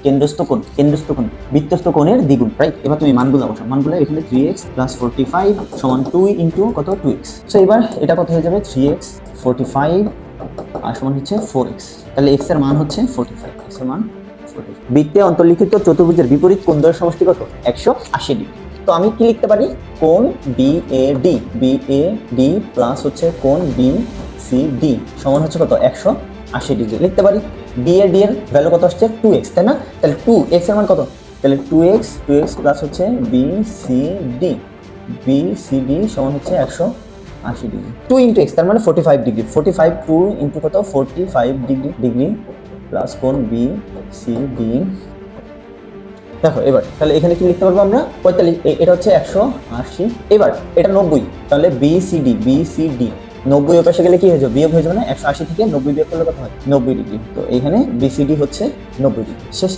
কেন্দ্রস্থ কোণ বৃত্তস্থ কোণের দ্বিগুণ, রাইট? এবার তুমি মানগুলো বসাও, মানগুলো এখানে 3x + 45 সমান 2 ইনটু কত 2x। সো এবার এটা কত হয়ে যাবে 3x 45 আর সমান হচ্ছে 4x। তাহলে x এর মান হচ্ছে 45, x এর মান 45। বৃত্তে অন্তর্লিখিত চতুর্ভুজের বিপরীত কোণ দ্বয়ের সমষ্টি কত? 180 ডিগ্রি। তো আমি কি লিখতে পারি? কোণ BAD প্লাস হচ্ছে কোণ BCD সমান হচ্ছে কত? 180 ডিগ্রি লিখতে পারি। BAD এর ভ্যালু কত আসছে? 2x, তাই না? তাহলে 2x এর মান কত? তাহলে 2x প্লাস হচ্ছে BCD সমান হচ্ছে 180 ডিগ্রি। 2 ইন্টু x তার মানে 45 ডিগ্রি। 45 2 ইন্টু কত? 45 ডিগ্রি প্লাস কোণ BCD। দেখো এবার তাহলে এখানে কি লিখতে পারবো আমরা? 45, এটা হচ্ছে 180। এবার এটা 90, তাহলে BCD 90 এর পাশে গেলে কি হয়ে যাবে? বিয়োগ হয়ে যাবে না? 180 থেকে 90 বিয়োগ করলে কত হয়? 90 ডিগ্রি। তো এখানে BCD হচ্ছে 90 ডিগ্রি। শেষ।